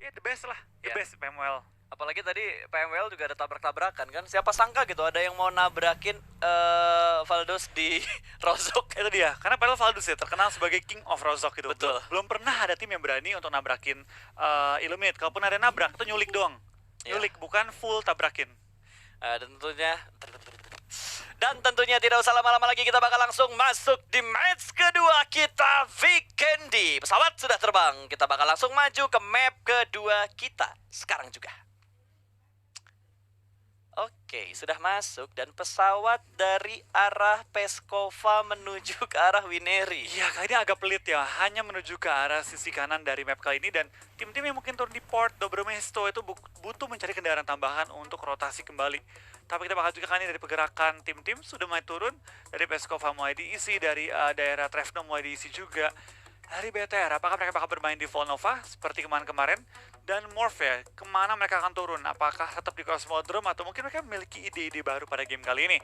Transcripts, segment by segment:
ya the best lah, the Ya. best PMWL. Apalagi tadi PMWL juga ada tabrak-tabrakan kan. Siapa sangka gitu ada yang mau nabrakin Valdos di Rozok. Itu dia, karena padahal Valdus ya terkenal sebagai King of Rozok gitu. Betul. Belum pernah ada tim yang berani untuk nabrakin Illuminate. Kalaupun ada nabrak, itu nyulik doang. Ya. Nyulik, bukan full tabrakin. Dan tentunya tidak usah lama-lama lagi, kita bakal langsung masuk di match kedua kita, Vikendi. Pesawat sudah terbang, kita bakal langsung maju ke map kedua kita sekarang juga. Oke, sudah masuk dan pesawat dari arah Peskova menuju ke arah Wineri. Iya, kali ini agak pelit ya, hanya menuju ke arah sisi kanan dari map kali ini. Dan tim-tim yang mungkin turun di port Dobromesto itu butuh mencari kendaraan tambahan untuk rotasi kembali. Tapi kita bakal juga kali ini dari pergerakan tim-tim sudah mulai turun. Dari Peskova mulai diisi, dari daerah Trevno mulai diisi juga. Dari BTR, apakah mereka bakal bermain di Volnova seperti kemarin-kemarin? Dan Morphe, kemana mereka akan turun? Apakah tetap di Cosmodrome atau mungkin mereka memiliki ide-ide baru pada game kali ini?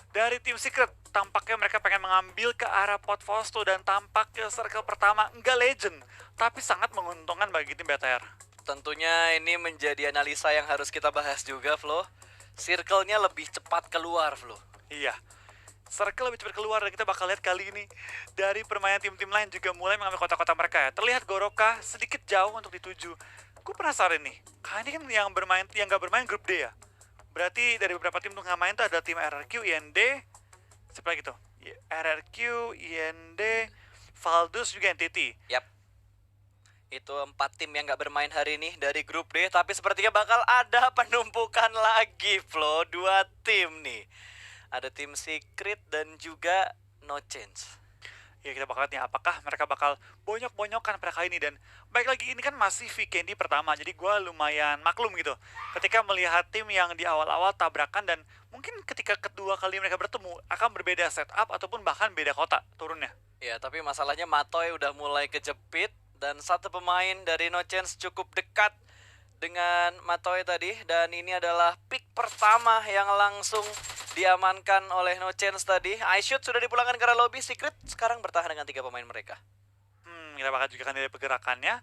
Dari tim Secret, tampaknya mereka pengen mengambil ke arah Pot Vosto dan tampaknya circle pertama enggak legend, tapi sangat menguntungkan bagi tim BTR. Tentunya ini menjadi analisa yang harus kita bahas juga, Flo. Circle-nya lebih cepat keluar, Flo. Iya, circle lebih cepat keluar dan kita bakal lihat kali ini dari permainan tim-tim lain juga mulai mengambil kota-kota mereka ya. Terlihat Goroka sedikit jauh untuk dituju. Gue penasaran nih, kali ini kan yang nggak bermain grup D ya. Berarti dari beberapa tim tuh nggak main tuh ada tim RRQ, IND, siapa lagi tuh? RRQ, IND, Valdus juga NTT. Yap. Itu 4 tim yang nggak bermain hari ini dari grup D, tapi sepertinya bakal ada penumpukan lagi, Flo. 2 tim nih. Ada tim Secret dan juga No Change. Ya kita bakal lihat nih apakah mereka bakal bonyok-bonyokan pada kali ini. Dan baik lagi ini kan masih Vikendi pertama, jadi gue lumayan maklum gitu ketika melihat tim yang di awal-awal tabrakan dan mungkin ketika kedua kali mereka bertemu akan berbeda setup ataupun bahkan beda kota turunnya. Ya, tapi masalahnya Matoy udah mulai kejepit dan satu pemain dari No Chance cukup dekat dengan Matoy tadi. Dan ini adalah pick pertama yang langsung diamankan oleh No Chance tadi. iShoot sudah dipulangkan ke arah lobby. Secret sekarang bertahan dengan 3 pemain mereka. Kita bakal juga kan dari pergerakannya.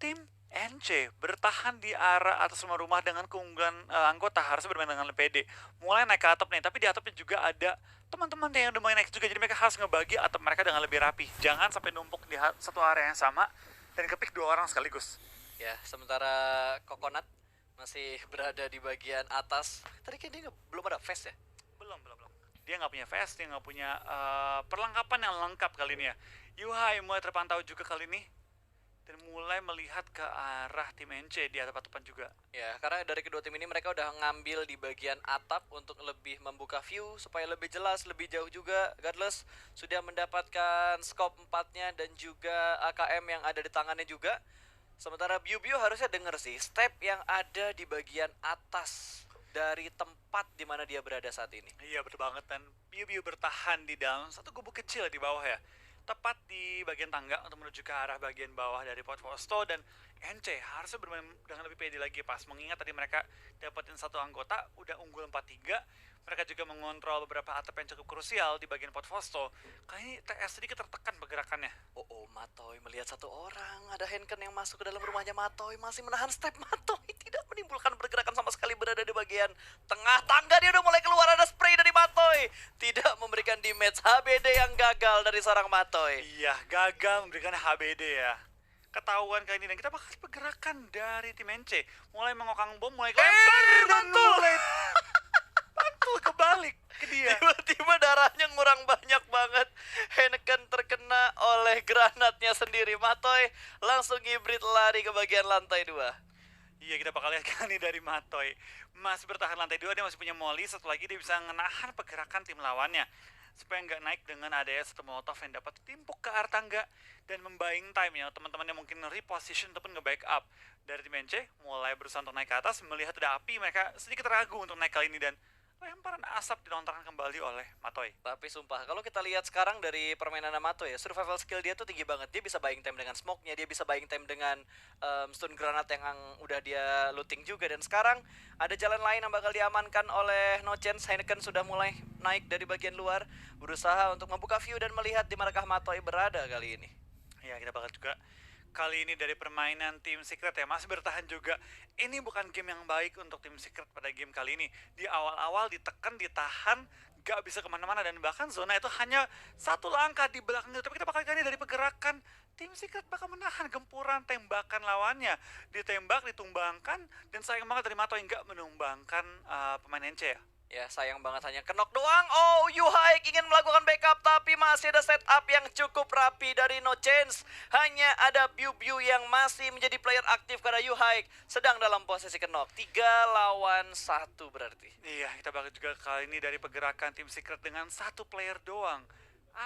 Tim NC bertahan di arah atas rumah dengan keunggulan anggota, harusnya bermain dengan PD. Mulai naik ke atap nih, tapi di atapnya juga ada teman-teman yang udah mulai naik juga. Jadi mereka harus ngebagi atap mereka dengan lebih rapi. Jangan sampai numpuk di satu area yang sama dan kepik 2 orang sekaligus. Ya, sementara Coconut masih berada di bagian atas. Tadi kan dia belum ada vest ya? Belum. Dia nggak punya vest, dia nggak punya perlengkapan yang lengkap kali ini ya. Yuhai mulai terpantau juga kali ini dan mulai melihat ke arah tim NC di atap-atapan juga. Ya, karena dari kedua tim ini mereka udah ngambil di bagian atap untuk lebih membuka view supaya lebih jelas, lebih jauh juga. Godless sudah mendapatkan scope 4-nya dan juga AKM yang ada di tangannya juga. Sementara Biu harusnya denger sih step yang ada di bagian atas dari tempat di mana dia berada saat ini. Iya betul banget, dan Biu bertahan di dalam satu gubuk kecil di bawah ya. Tepat di bagian tangga untuk menuju ke arah bagian bawah dari Pot Vosto. Dan NC harusnya bermain dengan lebih pede lagi pas mengingat tadi mereka dapetin satu anggota udah unggul 4-3. Mereka juga mengontrol beberapa atap yang cukup krusial di bagian Pot Vosto. Kali ini TS sedikit tertekan pergerakannya. Matoy melihat satu orang, ada Henken yang masuk ke dalam rumahnya Matoy, masih menahan step Matoy, tidak menimbulkan pergerakan sama sekali, berada di bagian tengah tangga. Dia udah mulai keluar, ada spray dari Matoy, tidak memberikan damage. HBD yang gagal dari seorang Matoy. Iya, gagal memberikan HBD ya. Ketahuan kali ini, dan kita bakal pergerakan dari tim NC mulai mengokang bom, mulai kelempar dan mulai pantul kebalik ke dia. Tiba-tiba darahnya ngurang banyak banget. Henken terkena oleh granatnya sendiri. Matoy langsung hibrid lari ke bagian lantai 2. Iya, kita bakal lihat kan nih dari Matoy masih bertahan lantai 2, dia masih punya molly. Satu lagi dia bisa menahan pergerakan tim lawannya supaya nggak naik dengan adanya satu molotov yang dapat timpuk ke arah tangga dan membuying time ya. Teman-teman yang mungkin reposition ataupun nge-backup dari tim NC mulai berusaha untuk naik ke atas. Melihat ada api, mereka sedikit ragu untuk naik kali ini dan lemparan asap dilontarkan kembali oleh Matoy. Tapi sumpah, kalau kita lihat sekarang dari permainan Matoy ya, survival skill dia tuh tinggi banget. Dia bisa buying time dengan smoke-nya, dia bisa buying time dengan stun granat yang udah dia looting juga. Dan sekarang ada jalan lain yang bakal diamankan oleh No Chance. Heineken sudah mulai naik dari bagian luar, berusaha untuk membuka view dan melihat di manakah Matoy berada kali ini. Ya, kita bakal juga kali ini dari permainan tim Secret ya, masih bertahan juga. Ini bukan game yang baik untuk tim Secret pada game kali ini. Di awal-awal ditekan, ditahan, gak bisa kemana-mana, dan bahkan zona itu hanya satu langkah di belakang itu. Tapi kita bakal kali ini dari pergerakan tim Secret bakal menahan gempuran tembakan lawannya. Ditembak, ditumbangkan, dan sayang banget dari Mato yang gak menumbangkan pemain NC ya. Ya sayang banget hanya kenok doang. Oh, Yuhaik ingin melakukan backup tapi masih ada setup yang cukup rapi dari No Chance. Hanya ada Biu-Biu yang masih menjadi player aktif karena Yuhaik sedang dalam posisi kenok. 3 lawan 1 berarti. Iya, kita bakal juga kali ini dari pergerakan tim Secret dengan satu player doang.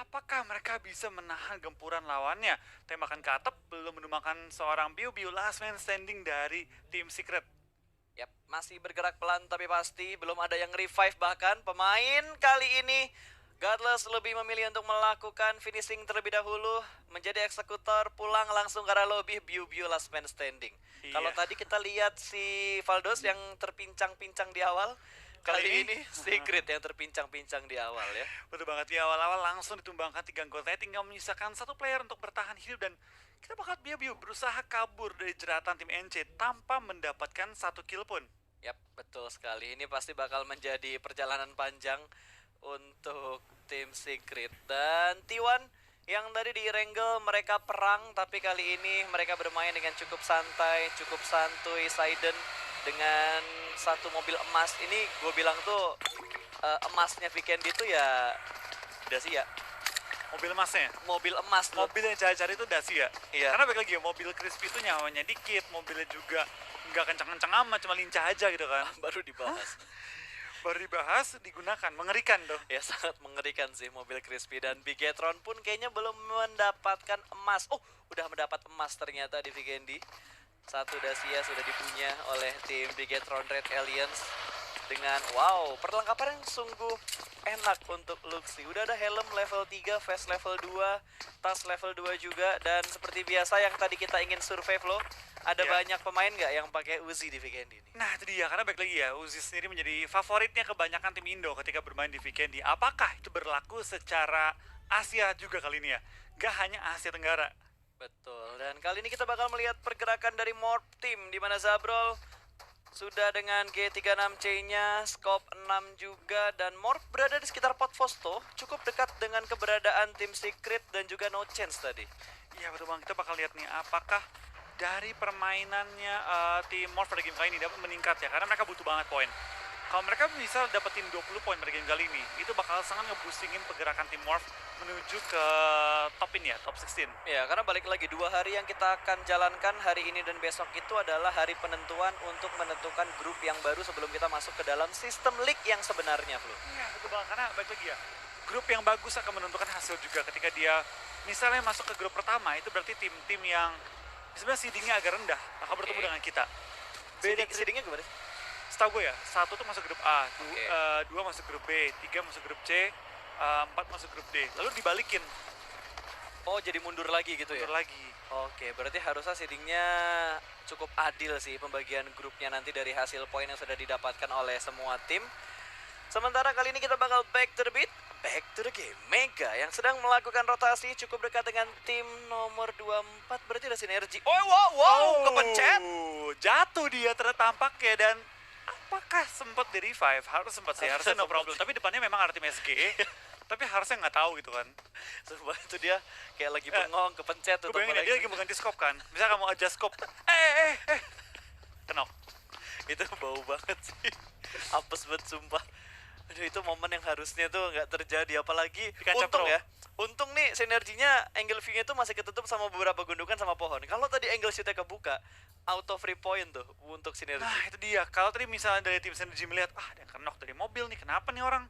Apakah mereka bisa menahan gempuran lawannya? Tembakan ke atap belum menumbangkan seorang Biu-Biu, last man standing dari tim Secret. Yap, masih bergerak pelan tapi pasti belum ada yang revive, bahkan pemain kali ini Godless lebih memilih untuk melakukan finishing terlebih dahulu, menjadi eksekutor, pulang langsung ke arah lobby. Biu-Biu last man standing. Iya. Kalau tadi kita lihat si Valdos yang terpincang-pincang di awal, kali ini Secret yang terpincang-pincang di awal ya. Betul banget, di awal-awal langsung ditumbangkan 3 anggotanya, tinggal menyisakan satu player untuk bertahan hidup, dan kita bakal Biu-Biu berusaha kabur dari jeratan tim NC tanpa mendapatkan satu kill pun. Yap, betul sekali. Ini pasti bakal menjadi perjalanan panjang untuk tim Secret. Dan T1 yang tadi di Wrangle mereka perang, tapi kali ini mereka bermain dengan cukup santai, cukup santuy. Saiden dengan satu mobil emas. Ini gue bilang tuh emasnya Vikendi tuh ya Dacia. Mobil emasnya, Mobil emas loh. mobil yang cari-cari itu Dacia. Iya. Karena balik lagi ya, mobil Crispy itu nyawanya dikit, mobilnya juga nggak kencang-kencang amat, cuma lincah aja gitu kan. Baru dibahas. Baru dibahas, digunakan, mengerikan tuh. Ya sangat mengerikan sih mobil Crispy, dan Bigetron pun kayaknya belum mendapatkan emas. Oh, udah mendapat emas ternyata di Vikendi. Satu Dacia sudah dipunya oleh tim Bigetron Red Alliance dengan wow, perlengkapan yang sungguh enak untuk Luxi. Udah ada helm level 3, vest level 2, tas level 2 juga, dan seperti biasa yang tadi kita ingin survive loh. Ada Ya. banyak pemain nggak yang pakai Uzi di Vikendi ini? Nah itu dia, karena balik lagi ya, Uzi sendiri menjadi favoritnya kebanyakan tim Indo ketika bermain di Vikendi. Apakah itu berlaku secara Asia juga kali ini ya? Gak hanya Asia Tenggara. Betul, dan kali ini kita bakal melihat pergerakan dari Morph Team, di mana Zabrol sudah dengan G36C-nya, scope 6 juga, dan Morph berada di sekitar Pot Fosto, cukup dekat dengan keberadaan tim Secret dan juga No Chance tadi. Iya betul bang, kita bakal lihat nih apakah dari permainannya tim Morph pada game kali ini dapat meningkat ya, karena mereka butuh banget poin. Kalau mereka bisa dapetin 20 poin pada game kali ini, itu bakal sangat ngebustingin pergerakan tim Morph menuju ke top ini ya, top 16. Ya, karena balik lagi 2 hari yang kita akan jalankan hari ini dan besok itu adalah hari penentuan untuk menentukan grup yang baru sebelum kita masuk ke dalam sistem league yang sebenarnya, Flu. Iya betul banget, karena balik lagi ya, grup yang bagus akan menentukan hasil juga. Ketika dia misalnya masuk ke grup pertama, itu berarti tim-tim yang sebenarnya seedingnya agak rendah akan bertemu Oke. dengan kita. Beda Seedingnya gimana sih? setahu gue ya, 1 tuh masuk grup A, Oke. 2 masuk grup B, 3 masuk grup C, 4 masuk grup D. Lalu dibalikin, Oh, jadi mundur lagi gitu ya? mundur lagi. Oke, berarti harusnya seedingnya cukup adil sih pembagian grupnya nanti dari hasil poin yang sudah didapatkan oleh semua tim. Sementara kali ini kita bakal back to the beat, back to the game. Mega yang sedang melakukan rotasi cukup dekat dengan tim nomor 24, berarti ada sinergi. Oh, wow, kepencet. Jatuh dia tertampaknya, dan apakah sempat di revive? Harus sempat sih, harusnya no Sempat problem. sih. Tapi depannya memang ada tim SG, tapi harusnya nggak tahu gitu kan. Sumpah itu dia kayak lagi bengong, kepencet tuh. Gue bayangin ya, dia lagi mau ganti scope kan. Misalnya kamu adjust scope, kenok. Itu bau banget sih. Apes banget sumpah. Aduh, itu momen yang harusnya tuh nggak terjadi, apalagi Di kaca untung pro. ya. Untung nih sinerginya angle view-nya tuh masih ketutup sama beberapa gundukan sama pohon. Kalau tadi angle shoot-nya kebuka, auto free point tuh untuk sinergi. Nah itu dia, kalau tadi misalnya dari tim Synergy melihat, ada yang kenok dari mobil nih, kenapa nih orang?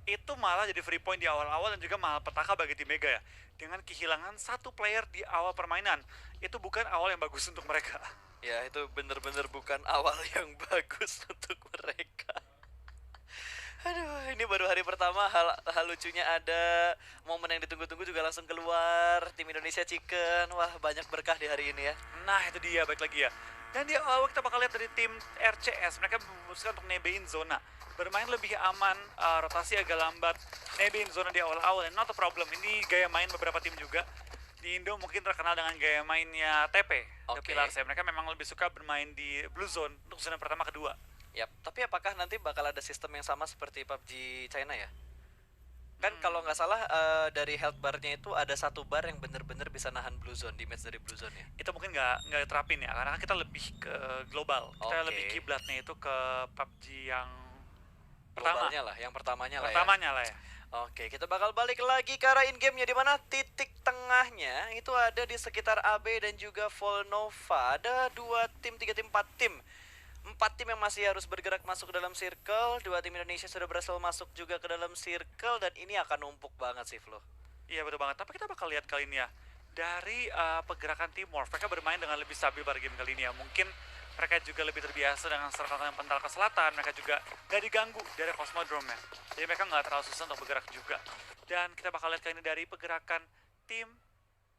Itu malah jadi free point di awal-awal dan juga malah petaka bagi tim Mega ya. Dengan kehilangan satu player di awal permainan, itu bukan awal yang bagus untuk mereka. Ya, itu bener-bener bukan awal yang bagus untuk mereka. Aduh, ini baru hari pertama, hal lucunya ada, momen yang ditunggu-tunggu juga langsung keluar, tim Indonesia Chicken. Wah, banyak berkah di hari ini ya. Nah itu dia, balik lagi ya. Dan di awal kita bakal lihat dari tim RCS, mereka memutuskan untuk nebein zona. Bermain lebih aman, rotasi agak lambat, nebein zona di awal-awal, and not a problem. Ini gaya main beberapa tim juga. Di Indo mungkin terkenal dengan gaya mainnya TP, The Oke. Pillars ya. Mereka memang lebih suka bermain di Blue Zone untuk zona pertama kedua. Yap, tapi apakah nanti bakal ada sistem yang sama seperti PUBG China ya? Kan kalau nggak Hmm, salah dari health bar-nya itu ada satu bar yang bener-bener bisa nahan blue zone, damage dari blue zone ya. itu mungkin nggak terapin ya, karena kan kita lebih ke global. Kita lebih Oke, kiblatnya itu ke PUBG yang pertama, globalnya lah, yang pertamanya lah ya. pertamanya lah ya. Oke, kita bakal balik lagi ke arah in-game-nya, di mana titik tengahnya itu ada di sekitar AB dan juga Volnova. Ada 2 tim, 3 tim, 4 tim. 4 tim yang masih harus bergerak masuk ke dalam circle. 2 tim Indonesia sudah berhasil masuk juga ke dalam circle, dan ini akan numpuk banget sih, Flo. Iya betul banget, tapi kita bakal lihat kali ini ya. Dari pergerakan Timor, mereka bermain dengan lebih stabil pada game kali ini ya. Mungkin mereka juga lebih terbiasa dengan serangan yang pental ke selatan. Mereka juga gak diganggu dari Cosmodrome ya. Jadi mereka nggak terlalu susah untuk bergerak juga. Dan kita bakal lihat kali ini dari pergerakan tim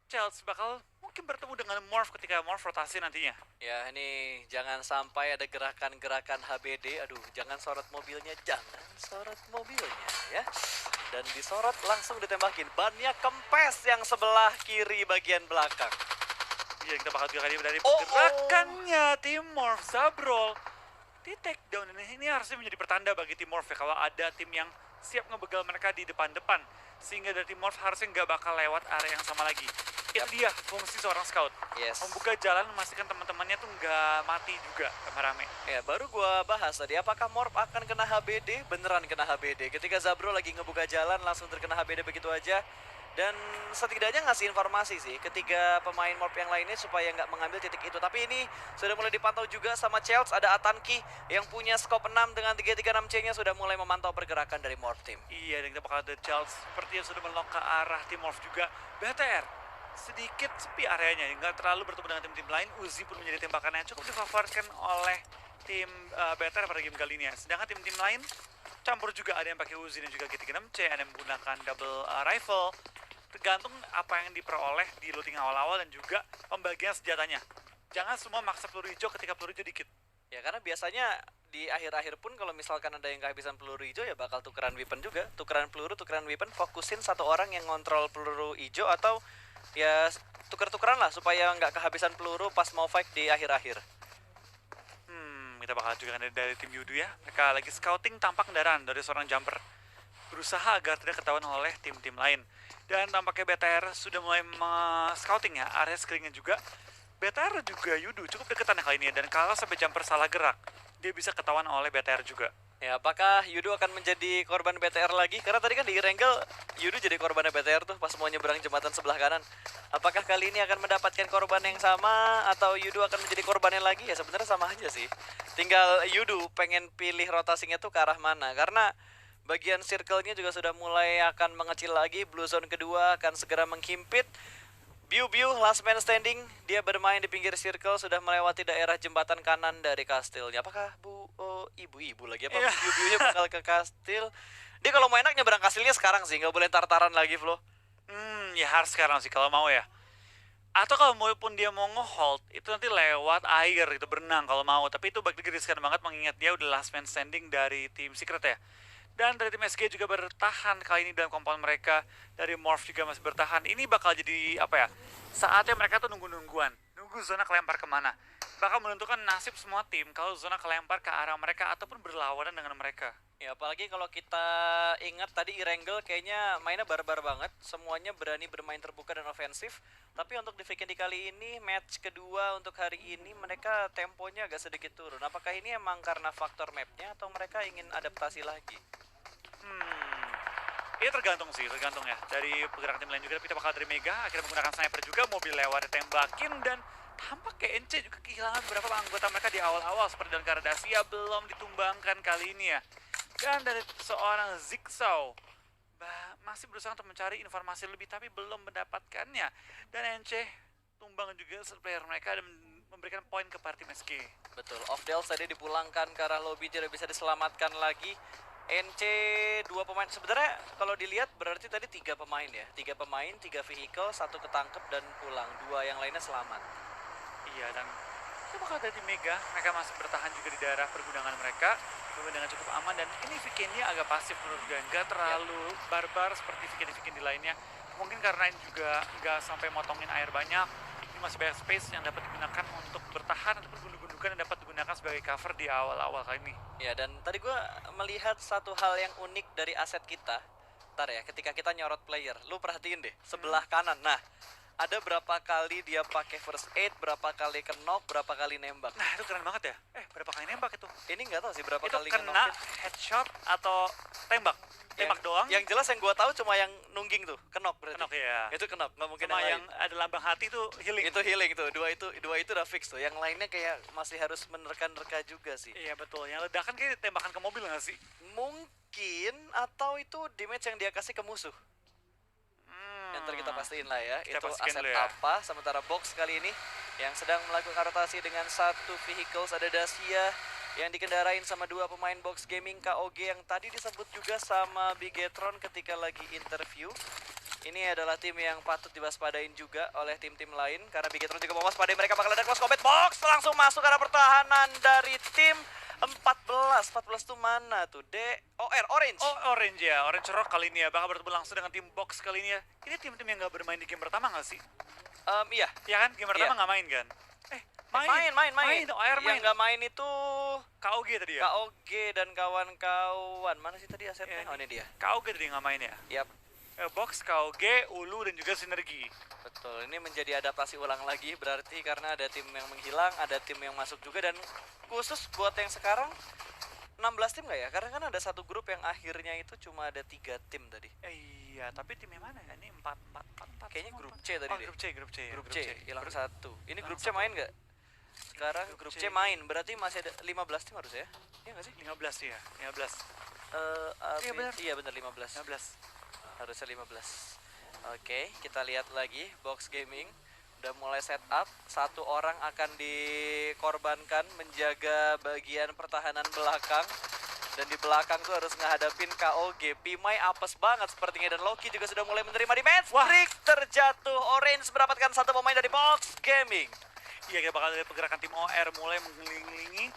Chelsea bakal mungkin bertemu dengan Morph ketika Morph rotasi nantinya. Ya, ini jangan sampai ada gerakan-gerakan HBD. Aduh, jangan sorot mobilnya, jangan sorot mobilnya ya. Dan disorot langsung ditembakin. Bannya kempes yang sebelah kiri bagian belakang. Iya, kita bakal juga kali ini dari Oh, pergerakannya tim Morph Zabrol di takedown. Ini harusnya menjadi pertanda bagi tim Morph ya, kalau ada tim yang siap ngebegal mereka di depan-depan, sehingga dari tim Morph harusnya nggak bakal lewat area yang sama lagi. Itu dia fungsi seorang scout, Yes. membuka jalan, memastikan teman-temannya tuh nggak mati juga rame-rame. Ya, baru gua bahas tadi, apakah Morph akan kena HBD? Beneran kena HBD. Ketika Zabro lagi ngebuka jalan, langsung terkena HBD begitu aja. Dan setidaknya ngasih informasi sih ketiga pemain Morph yang lainnya supaya nggak mengambil titik itu. Tapi ini sudah mulai dipantau juga sama Chelsea. Ada Atanki yang punya scope 6 dengan 336C-nya sudah mulai memantau pergerakan dari Morph Team. Iya, dan kita bakal ada Charles seperti yang sudah melok ke arah tim Morph juga. BTR sedikit sepi areanya, nggak terlalu bertemu dengan tim-tim lain. Uzi pun menjadi tembakan yang cukup difavoritkan oleh tim BTR pada game kali ini ya. Sedangkan tim-tim lain campur juga, ada yang pakai Uzi dan juga G36C, ada yang menggunakan double rifle. Tergantung apa yang diperoleh di looting awal-awal dan juga pembagian senjatanya. Jangan semua maksa peluru hijau ketika peluru hijau dikit. Ya, karena biasanya di akhir-akhir pun kalau misalkan ada yang kehabisan peluru hijau ya bakal tukeran weapon juga. Tukeran peluru, tukeran weapon, fokusin satu orang yang ngontrol peluru hijau atau ya tuker-tukeran lah supaya nggak kehabisan peluru pas mau fight di akhir-akhir. Kita bakal juga dari tim Yudu ya. Mereka lagi scouting tampak kendaraan dari seorang jumper, berusaha agar tidak ketahuan oleh tim-tim lain. Dan tampaknya BTR sudah mulai scouting ya, area screeningnya juga. BTR juga Yudu cukup deketan ya kali ini ya, dan kalau sampai jumper salah gerak, dia bisa ketahuan oleh BTR juga. Ya, apakah Yudu akan menjadi korban BTR lagi? Karena tadi kan di Wrangle Yudu jadi korbannya BTR tuh pas mau nyebrang jembatan sebelah kanan. Apakah kali ini akan mendapatkan korban yang sama atau Yudu akan menjadi korbannya lagi? Ya sebenarnya sama aja sih. Tinggal Yudu pengen pilih rotasinya tuh ke arah mana. Karena bagian circle-nya juga sudah mulai akan mengecil lagi. Blue zone kedua akan segera menghimpit. Biu-biu, last man standing, dia bermain di pinggir circle, sudah melewati daerah jembatan kanan dari kastilnya. Apakah ibu-ibu lagi apa? Iya. Biu-biunya bakal ke kastil. Dia kalau mau enak nyebrang kastilnya sekarang sih, nggak boleh tar-taran lagi, Flo. Ya harus sekarang sih kalau mau ya. Atau kalau mau pun dia mau nge-hold, itu nanti lewat air, itu berenang kalau mau. Tapi itu bagi riskan banget mengingat dia udah last man standing dari tim Secret ya. Dan dari tim SG juga bertahan kali ini dalam compound mereka. Dari Morph juga masih bertahan. Ini bakal jadi apa ya, saatnya mereka tuh nunggu-nungguan, nunggu zona kelempar kemana. Bakal menentukan nasib semua tim kalau zona kelempar ke arah mereka ataupun berlawanan dengan mereka. Ya, apalagi kalau kita ingat tadi Irengel kayaknya mainnya barbar banget. Semuanya berani bermain terbuka dan ofensif. Tapi untuk di weekend kali ini, match kedua untuk hari ini, mereka temponya agak sedikit turun. Apakah ini emang karena faktor mapnya atau mereka ingin adaptasi lagi? Ini tergantung sih, tergantung ya. Dari pergerakan tim lain juga, tapi kita bakal dari Mega, akhirnya menggunakan sniper juga, mobil lewat ditembakin, dan tampak kayak NC juga kehilangan beberapa anggota mereka di awal-awal, seperti dan Kardasia belum ditumbangkan kali ini ya. Dan dari seorang Zigsaw, masih berusaha untuk mencari informasi lebih, tapi belum mendapatkannya. Dan NC tumbang juga player mereka dan memberikan poin kepada tim SG. Betul, Ofdel tadi dipulangkan ke arah lobby, tidak bisa diselamatkan lagi. NC 2 pemain, sebenarnya kalau dilihat berarti tadi 3 pemain ya, 3 pemain, 3 vehicle, 1 ketangkep dan pulang, 2 yang lainnya selamat. Iya, dan itu bakal dari Mega, mereka masih bertahan juga di daerah pergudangan mereka dengan cukup aman, dan ini weekendnya agak pasif menurut gue, nggak terlalu barbar seperti weekend-weekend di lainnya. mungkin karena ini juga nggak sampai motongin air banyak, ini masih banyak space yang dapat digunakan untuk bertahan ataupun gundukan yang dapat digunakan sebagai cover di awal-awal kali ini. Ya, dan tadi gue melihat satu hal yang unik dari aset kita. Ntar ya, ketika kita nyorot player, lu perhatiin deh, sebelah kanan. Nah, ada berapa kali dia pakai first aid, berapa kali knock, berapa kali nembak. Nah itu keren banget ya. Berapa kali nembak itu? Ini nggak tahu sih berapa Itu kali kena ngenokin. headshot atau tembak? Tembak doang? Yang jelas yang gue tahu cuma yang nungging tuh, knock berarti. Knock ya. Itu knock, nggak mungkin Sama yang yang lain. ada lambang hati itu healing. Itu healing tuh, dua itu udah fix tuh. Yang lainnya kayak masih harus menerka-nerka juga sih. Iya betul. Yang ledakan kayak tembakan ke mobil nggak sih? Mungkin atau itu damage yang dia kasih ke musuh. Yang ntar kita pastiin lah ya. Kita Itu pastikan aset dulu ya. apa. Sementara box kali ini yang sedang melakukan rotasi dengan satu vehicles, ada Dacia yang dikendarain sama dua pemain box gaming KOG yang tadi disebut juga sama Bigetron ketika lagi interview. Ini adalah tim yang patut diwaspadain juga oleh tim-tim lain karena Bigetron juga mau waspadai, mereka bakal ada close combat. Box langsung masuk ke arah pertahanan dari tim 14 tuh mana tuh? Orange. Oh Orange ya, Orange Rock kali ini ya bakal bertemu langsung dengan tim Box kali ini ya. Ini tim-tim yang nggak bermain di game pertama nggak sih? Iya. Ya kan, game pertama Iya. nggak main kan? Main. OR Yang main. nggak main itu KOG tadi ya? KOG dan kawan-kawan. Mana sih tadi asetnya? Iya. Oh, ini dia. KOG tadi nggak main ya? Yap, Box, KOG, Ulu dan juga Sinergi. betul. Ini menjadi adaptasi ulang lagi berarti karena ada tim yang menghilang, ada tim yang masuk juga dan khusus buat yang sekarang 16 tim nggak ya? Karena kan ada satu grup yang akhirnya itu cuma ada 3 tim tadi. Iya, tapi timnya mana ya? Ini 4. Kayaknya grup C tadi deh. Grup C. Grup C hilang satu. Ini grup Hilang C satu. main nggak? Sekarang grup C main, berarti masih ada 15 tim harusnya ya? Iya nggak sih? 15 ya, 15. Iya benar. Iya benar 15. 15. Harusnya 15. Oke, kita lihat lagi Box Gaming udah mulai setup. Satu orang akan dikorbankan menjaga bagian pertahanan belakang. Dan di belakang tuh harus ngehadapin KOG. Pimai apes banget sepertinya dan Loki juga sudah mulai menerima damage. Trick terjatuh. Orange mendapatkan satu pemain dari Box Gaming. Iya, kita bakal lihat pergerakan tim OR mulai mengelilingi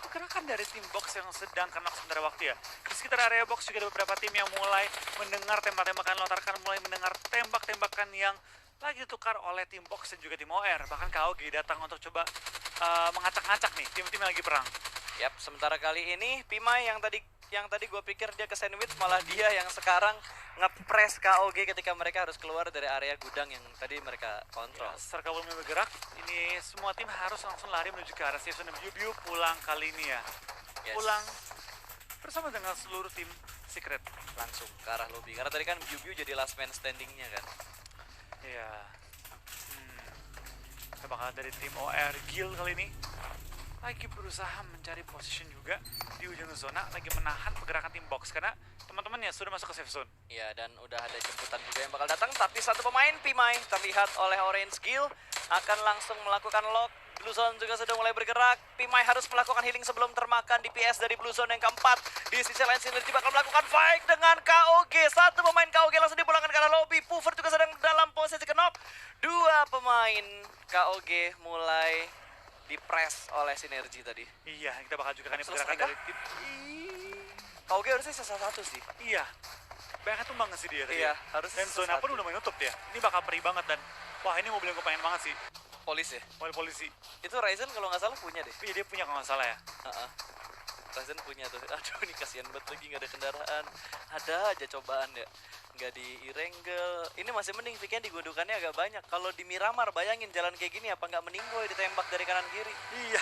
pergerakan dari tim Box yang sedang kena sementara waktu ya. Di sekitar area Box juga ada beberapa tim yang mulai mendengar tembak-tembakan lontarkan, mulai mendengar tembak-tembakan yang lagi ditukar oleh tim Box dan juga tim OR. Bahkan KOG datang untuk coba mengacak-ngacak nih tim-tim yang lagi perang. Yap, sementara kali ini Pimai yang tadi gue pikir dia ke sandwich, malah dia yang sekarang ngepres KOG ketika mereka harus keluar dari area gudang yang tadi mereka kontrol. Ya, setelah kabel bergerak, ini semua tim harus langsung lari menuju ke arah Season dan Biu pulang kali ini ya. Yes. Pulang bersama dengan seluruh tim Secret. Langsung ke arah lobby karena tadi kan Biu jadi last man standingnya kan. Iya. Kita bakal dari tim OR Guild kali ini lagi berusaha mencari position juga di ujung zona, lagi menahan pergerakan tim Box karena teman-temannya sudah masuk ke safe zone. Iya, dan udah ada jemputan juga yang bakal datang, tapi satu pemain Pimai terlihat oleh Orange Guild akan langsung melakukan lock. Blue Zone juga sudah mulai bergerak. Pimai harus melakukan healing sebelum termakan DPS dari Blue Zone yang keempat. Di sisi lain Synergy bakal melakukan fight dengan KOG. Satu pemain KOG langsung dipulangkan ke arah lobby. Puffer juga sedang dalam posisi knock. Dua pemain KOG mulai dipres oleh Synergy tadi. Iya, kita bakal juga kan Selesai pergerakan kah? dari tim. KOG harusnya sisa satu sih. Iya. Banyak tumbang sih dia tadi. Iya, ya. harusnya Dan zona pun satu. udah main nutup ya. Ini bakal perih banget dan wah ini mobil yang gue pengen banget sih. Polis ya? Mobil polisi. Itu Ryzen kalau nggak salah punya deh. Iya dia punya kalau nggak salah ya. Heeh. Ryzen punya tuh. Aduh, ini kasihan banget lagi nggak ada kendaraan. Ada aja cobaan ya. Nggak di Irengel. Ini masih mending weekend digundukannya agak banyak. Kalau di Miramar bayangin jalan kayak gini apa nggak meninggoy ditembak dari kanan kiri. Iya.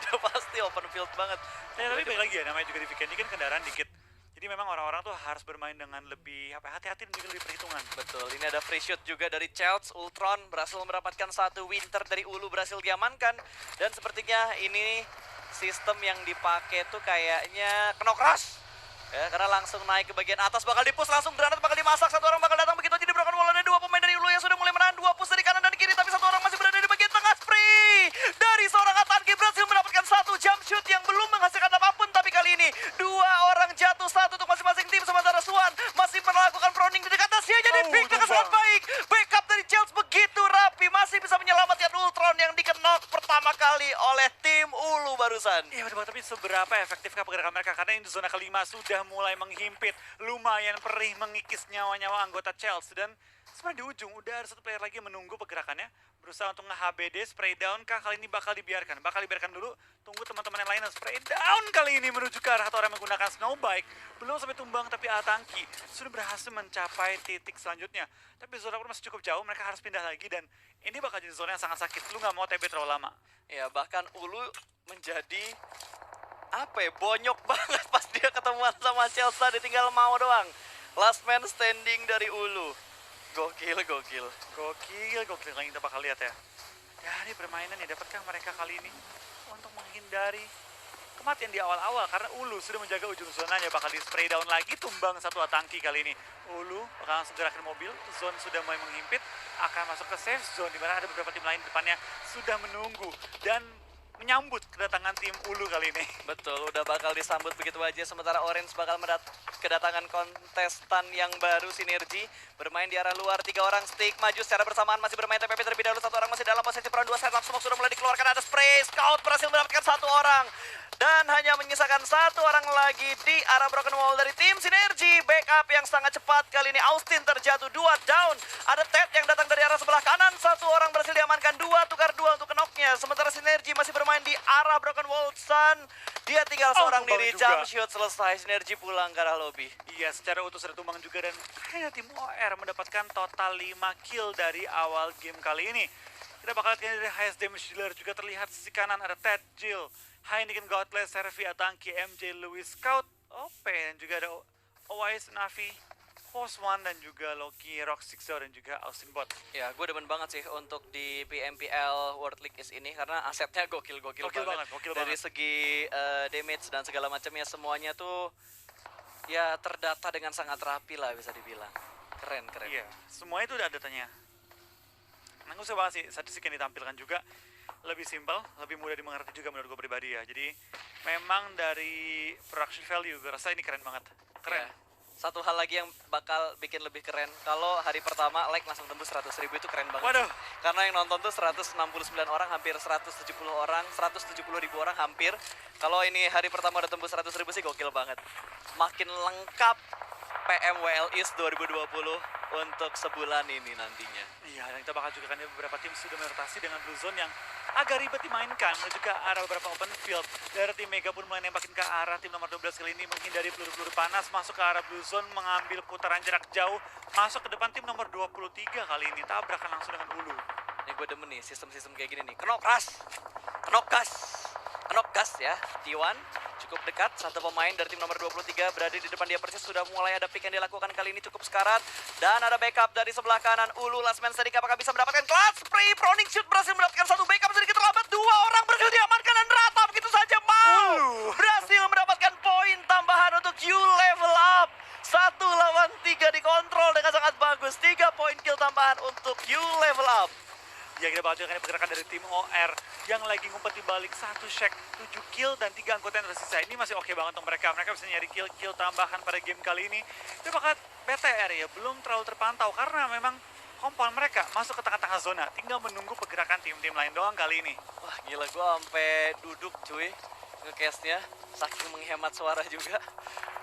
Udah pasti open field banget. Ya, tapi balik lagi ya, namanya juga di weekend ini kan kendaraan dikit. Jadi memang orang-orang tuh harus bermain dengan lebih hati-hati dan juga lebih perhitungan. Betul, ini ada free shoot juga dari Childs. Ultron berhasil mendapatkan satu Winter dari Ulu berhasil diamankan. Dan sepertinya ini sistem yang dipakai tuh kayaknya knock rush. Ya, karena langsung naik ke bagian atas, bakal dipus langsung granat, bakal dimasak, satu orang bakal datang begitu aja diberikan bola dari dua pemain dari Ulu yang sudah mulai menahan, dua push dari kanan dan kiri, tapi satu orang masih berada di bagian tengah. Spree dari seorang Atanki berhasil mendapatkan satu jump shoot yang belum menghasilkan apapun, tapi kali ini dua orang jatuh, satu untuk masing-masing tim, sementara Swan masih melakukan proning di dekat Asia, jadi pick dengan sangat baik. Backup dari Chelsea begitu rapi, masih bisa menyelamatkan Ultron yang dikenok pertama kali oleh tim Ulu barusan. Iya betul, tapi seberapa efektifkah pergerakan mereka? Karena ini zona kelima sudah mulai menghimpit, lumayan perih mengikis nyawa-nyawa anggota Chelsea. Dan sebenarnya di ujung udah ada satu player lagi yang menunggu pergerakannya, berusaha untuk nge-HBD, spray down kah kali ini bakal dibiarkan? Bakal dibiarkan dulu, tunggu teman-teman yang lain spray down kali ini menuju ke arah orang yang menggunakan snowbike. Belum sampai tumbang tapi Atangki sudah berhasil mencapai titik selanjutnya. Tapi zona pun masih cukup jauh, mereka harus pindah lagi dan ini bakal jadi zona yang sangat sakit. Lu nggak mau TB terlalu lama. Ya bahkan Ulu menjadi apa ya, bonyok banget pas dia ketemuan sama Chelsea, ditinggal mau doang. Last man standing dari Ulu. Gokil. Gokil kali kita bakal lihat ya. Dari permainan yang dapatkah mereka kali ini untuk menghindari kematian di awal-awal, karena Ulu sudah menjaga ujung zonanya, bakal di spray down lagi, tumbang satu Atangki kali ini. Ulu bakal langsung gerakin mobil, zone sudah mulai menghimpit, akan masuk ke safe zone di mana ada beberapa tim lain di depannya sudah menunggu dan menyambut kedatangan tim Ulu kali ini. Betul, udah bakal disambut begitu aja. Sementara Orange bakal kedatangan kontestan yang baru, Sinergi. Bermain di arah luar, 3 orang stick maju secara bersamaan, masih bermain TPP terlebih dahulu. 1 orang masih dalam posisi peran, 2 setup smoke sudah mulai dikeluarkan. Ada spray, Scout berhasil mendapatkan 1 orang. Dan hanya menyisakan 1 orang lagi di arah Broken Wall dari tim Sinergi. Backup yang sangat cepat kali ini, Austin terjatuh, 2 down. Ada Ted yang datang dari arah sebelah kanan, 1 orang berhasil diamankan, 2 tukar 2 untuk kenoknya. Sementara Sinergi masih bermain di arah Broken Wall Sun. Dia tinggal seorang diri, jump shoot selesai, Sinergi pulang ke arah lobby. Iya, secara utuh sudah tumbang juga dan hanya tim OR mendapatkan total 5 kill dari awal game kali ini. Kita bakal lihat dari highest damage dealer juga terlihat sisi kanan ada Ted, Jill, Heineken, Godless, Servi, Atangki, MJ, Louis, Scout, OP, dan juga ada Owais, Navi, Host One, dan juga Loki, Rock Sixer, dan juga Austin Bot. Ya, gue demen banget sih untuk di PMPL World League East ini karena asetnya gokil banget. Dari segi damage dan segala macamnya semuanya tuh ya terdata dengan sangat rapi lah bisa dibilang. Keren. Iya, semuanya itu udah ada datanya. Nah, gue suka banget sih statistik yang ditampilkan juga lebih simpel, lebih mudah dimengerti juga menurut gue pribadi ya. Jadi memang dari production value gue rasa ini keren banget. Keren. Ya. Satu hal lagi yang bakal bikin lebih keren, kalau hari pertama like langsung tembus 100.000 itu keren banget. Waduh. Karena yang nonton tuh 169 orang, hampir 170 orang, 170.000 orang hampir. Kalau ini hari pertama udah tembus 100.000 sih gokil banget. Makin lengkap PMWL East 2020 untuk sebulan ini nantinya. Iya, dan kita bakal juga kan beberapa tim sudah merotasi dengan blue zone yang agak ribet dimainkan menuju ke arah beberapa open field. Dari tim Mega pun mulai nembakin ke arah tim nomor 12 kali ini menghindari peluru-peluru panas, masuk ke arah blue zone, mengambil putaran jarak jauh, masuk ke depan tim nomor 23 kali ini, tabrakan langsung dengan Ulu. Ini gue demen nih sistem-sistem kayak gini nih. Kenok gas ya. T1 cukup dekat, satu pemain dari tim nomor 23 berada di depan dia persis, sudah mulai ada pick yang dilakukan kali ini cukup sekarat. Dan ada backup dari sebelah kanan Ulu, last man standing, apakah bisa mendapatkan clutch spray? Proning shoot berhasil mendapatkan 1 backup, sedikit terlambat, 2 orang berhasil diamankan dan rata begitu saja. Mau berhasil mendapatkan poin tambahan untuk Q level up. 1 lawan 3 dikontrol dengan sangat bagus, 3 poin kill tambahan untuk Q level up. Ya, kita bakal juga pergerakan dari tim OR yang lagi ngumpet di balik 1 shack, 7 kill dan 3 anggota yang tersisa. Ini masih oke banget untuk mereka. Mereka bisa nyari kill tambahan pada game kali ini. Kita bakal BTR ya, belum terlalu terpantau karena memang kompon mereka masuk ke tengah-tengah zona. Tinggal menunggu pergerakan tim-tim lain doang kali ini. Wah gila, gue sampai duduk cuy nge-castnya, saking menghemat suara juga.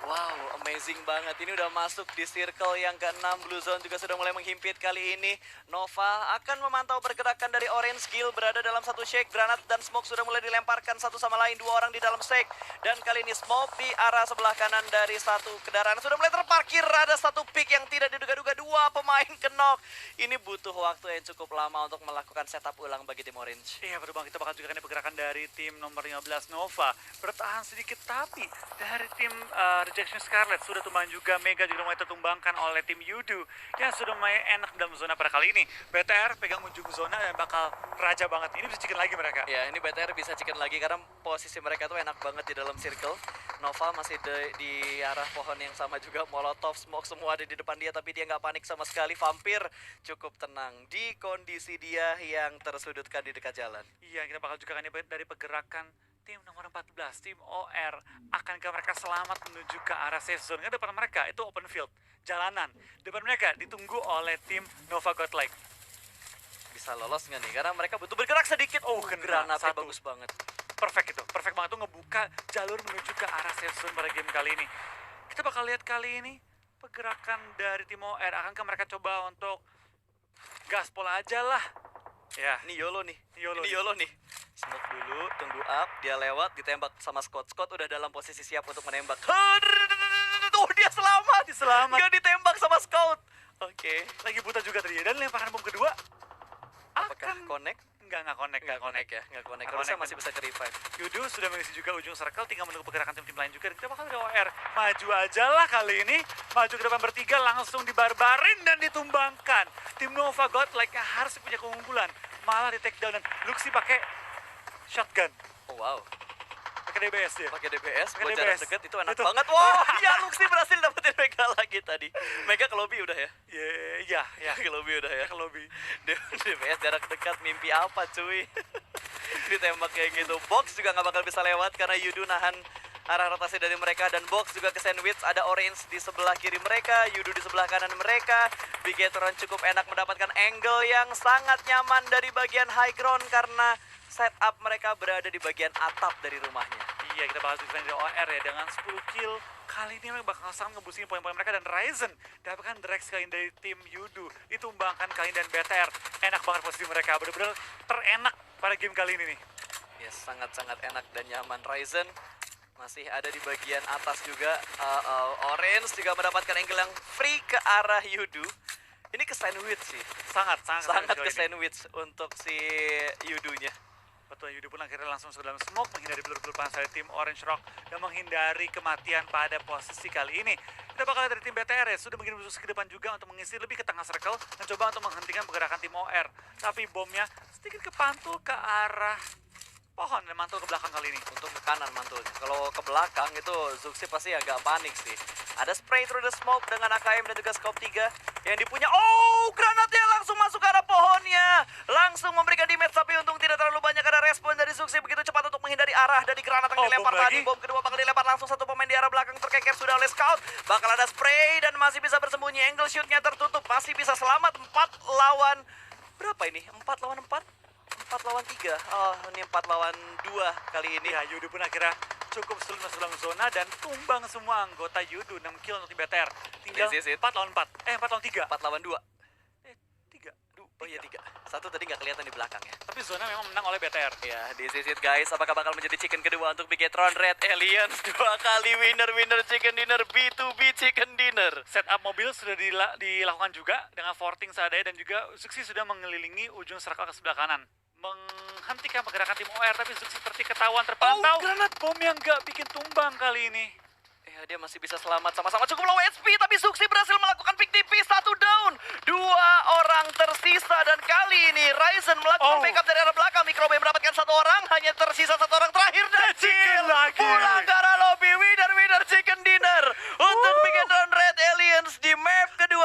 Wow, amazing banget. Ini udah masuk di circle yang ke-6. Blue Zone juga sudah mulai menghimpit kali ini. Nova akan memantau pergerakan dari Orange Skill berada dalam 1 shake. Granat dan smoke sudah mulai dilemparkan satu sama lain. 2 orang di dalam shake. Dan kali ini smoke di arah sebelah kanan dari 1 kendaraan sudah mulai terparkir. Ada 1 pick yang tidak diduga-duga. 2 pemain kenok. Ini butuh waktu yang cukup lama untuk melakukan setup ulang bagi tim Orange. Iya, betul bang. Kita bakal juga pergerakan dari tim nomor 15 Nova. Bertahan sedikit, tapi dari tim Rejection Scarlet sudah tumbang juga. Mega juga mulai tertumbangkan oleh tim Yudu yang sudah mulai enak dalam zona pada kali ini. BTR pegang ujung zona dan bakal raja banget. Ini bisa chicken lagi mereka. Ya, ini BTR bisa chicken lagi karena posisi mereka tuh enak banget di dalam circle. Nova masih di arah pohon yang sama juga. Molotov, smoke semua ada di depan dia, tapi dia nggak panik sama sekali. Vampir cukup tenang di kondisi dia yang tersudutkan di dekat jalan. Iya, kita bakal juga dari pergerakan tim nomor 14, tim OR. Akankah mereka selamat menuju ke arah safe zone? Karena depan mereka itu open field, jalanan. Depan mereka ditunggu oleh tim Nova Godlike. Bisa lolos nggak nih? Karena mereka butuh bergerak sedikit. Oh, kena granatnya satu. bagus banget. perfect itu. Perfect banget tuh ngebuka jalur menuju ke arah safe zone pada game kali ini. Kita bakal lihat kali ini pergerakan dari tim OR. Akankah mereka coba untuk gaspol aja lah? Ya, Ini YOLO nih. YOLO Ini nih. YOLO nih. Smoke dulu, tunggu up, dia lewat, ditembak sama Scott. Scott udah dalam posisi siap untuk menembak. Tuh dia selamat. Dia selamat. Gak ditembak sama Scout. Oke. Lagi buta juga tadi. Dan lemparan bom kedua Apakah akan connect? nggak connect, nggak connect. ya, nggak connect. Nggak Harusnya connect, masih bisa ke revive. Yudu sudah mengisi juga ujung circle, tinggal menunggu pergerakan tim-tim lain juga. Dan kita bakal ada OR. Maju aja lah kali ini. Maju ke depan bertiga, langsung dibarbarin dan ditumbangkan. Tim Nova Godlike harus punya keunggulan. Malah di take down dan Luxi pakai shotgun. Oh wow. Pakai DBS dia. Pakai DBS Pakai buat jarak DBS. dekat itu enak Itu. banget. Wow, ya Luxi berhasil dapetin Mega lagi tadi. Mega ke lobby udah ya? Ya. Ke lobby udah ya? Ke lobby. DBS jarak dekat mimpi apa cuy? Ditembak kayak gitu. Box juga nggak bakal bisa lewat karena Yudu nahan arah rotasi dari mereka, dan Box juga ke sandwich. Ada Orange di sebelah kiri mereka, Yudu di sebelah kanan mereka. Bigetron cukup enak mendapatkan angle yang sangat nyaman dari bagian high ground karena setup mereka berada di bagian atap dari rumahnya. Iya, kita bakal defend dari OR ya dengan 10 kill. Kali ini mereka bakal sangat ngebusingin poin-poin mereka, dan Ryzen dapatkan direct kali ini dari tim Yudu. Ditumbangkan kali ini, dan BTR enak banget posisi mereka. Bener-bener terenak pada game kali ini nih. Ya, sangat-sangat enak dan nyaman. Ryzen masih ada di bagian atas juga. Orange juga mendapatkan angle yang free ke arah Yudu. Ini ke sandwich sih. Sangat Sangat kali ke ini. sandwich untuk si Yudunya. Betul, Yudu pun akhirnya langsung masuk dalam smoke, menghindari peluru-peluru panas dari tim Orange Rock dan menghindari kematian pada posisi kali ini. Kita bakal lihat dari tim BTR ya, sudah mengirim musuh ke depan juga untuk mengisi lebih ke tengah circle dan coba untuk menghentikan pergerakan tim OR. Tapi bomnya sedikit kepantul ke arah pohon dan mantul ke belakang kali ini. Untuk ke kanan mantulnya. Kalau ke belakang itu Zuxi pasti agak panik sih. Ada spray through the smoke dengan AKM dan juga scope 3 yang dipunya. Oh, granatnya langsung masuk ke arah pohonnya. Langsung memberikan damage, tapi untung tidak terlalu banyak karena respon dari Zuxi begitu cepat untuk menghindari arah dari granat yang Oh, dilempar bom tadi. lagi. Bom kedua bakal dilempar langsung satu pemain di arah belakang, terkeker sudah oleh Scout. Bakal ada spray dan masih bisa bersembunyi. Angle shootnya tertutup, masih bisa selamat. 4 lawan berapa ini? 4 lawan 4? 4 lawan 3. Oh, ini 4 lawan 2 kali ini. Ya, Yudu pun akhirnya cukup sulit masuk dalam zona dan tumbang semua anggota Yudu. 6 kill untuk tim BTR. Tinggal This is it. 4 lawan 4. 4 lawan 3. 4 lawan 2. 3. Oh iya 3. Satu tadi nggak kelihatan di belakang ya. Tapi zona memang menang oleh BTR. Ya, this is it guys. Apakah bakal menjadi chicken kedua untuk Bigetron Red Aliens? 2 kali winner chicken dinner, B2B chicken dinner. Setup mobil sudah dilakukan juga dengan forting seadanya, dan juga Zuxi sudah mengelilingi ujung circle ke sebelah kanan. Menghentikan pergerakan tim OR, tapi Zuxi seperti ketahuan terpantau. Oh, granat. Bom yang nggak bikin tumbang kali ini. Ya, dia masih bisa selamat, sama-sama cukup low HP, tapi Zuxi berhasil melakukan pick TP, 1 down. 2 orang tersisa, dan kali ini Ryzen melakukan backup dari arah belakang. Microbay mendapatkan 1 orang, hanya tersisa 1 orang terakhir, dan Chicken lagi. pulang